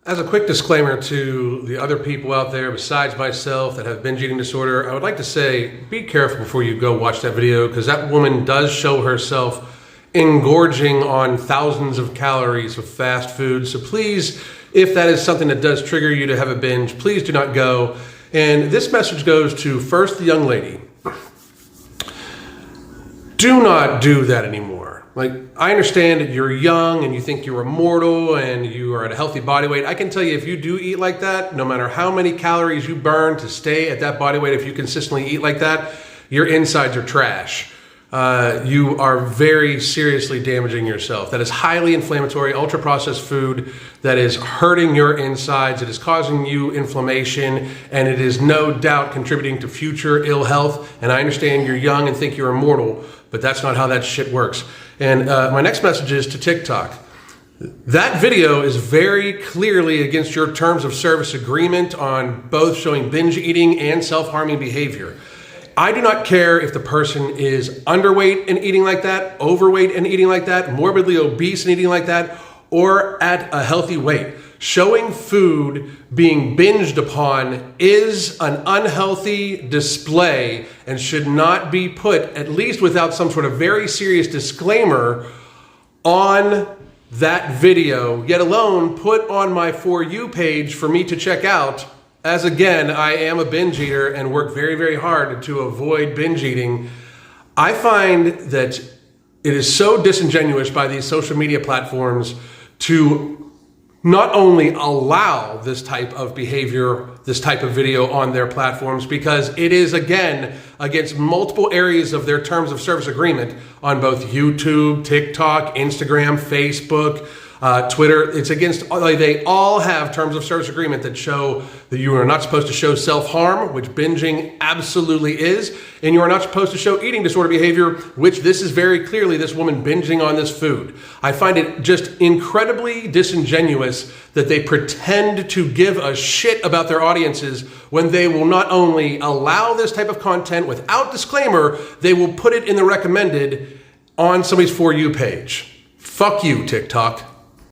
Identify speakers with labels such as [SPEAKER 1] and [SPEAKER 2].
[SPEAKER 1] As a quick disclaimer to the other people out there besides myself that have binge eating disorder, I would like to say, be careful before you go watch that video, because that woman does show herself engorging on thousands of calories of fast food. So please, if that is something that does trigger you to have a binge, please do not go. And this message goes to first the young lady. Do not do that anymore. Like, I understand that you're young and you think you're immortal and you are at a healthy body weight. I can tell you, if you do eat like that, no matter how many calories you burn to stay at that body weight, if you consistently eat like that, your insides are trash. You are very seriously damaging yourself. That is highly inflammatory, ultra-processed food that is hurting your insides. It is causing you inflammation, and it is no doubt contributing to future ill health. And I understand you're young and think you're immortal, but that's not how that shit works. And my next message is to TikTok. That video is very clearly against your terms of service agreement on both showing binge eating and self-harming behavior. I do not care if the person is underweight and eating like that, overweight and eating like that, morbidly obese and eating like that, or at a healthy weight. Showing food being binged upon is an unhealthy display and should not be put, at least without some sort of very serious disclaimer, on that video, yet alone put on my For You page for me to check out. As again, I am a binge eater and work very, very hard to avoid binge eating. I find that it is so disingenuous by these social media platforms to not only allow this type of behavior, this type of video on their platforms, because it is, again, against multiple areas of their terms of service agreement on both YouTube, TikTok, Instagram, Facebook, Twitter. It's against, they all have terms of service agreement that show that you are not supposed to show self-harm, which binging absolutely is, and you are not supposed to show eating disorder behavior, which this is very clearly this woman binging on this food. I find it just incredibly disingenuous that they pretend to give a shit about their audiences when they will not only allow this type of content without disclaimer, they will put it in the recommended on somebody's For You page. Fuck you, TikTok.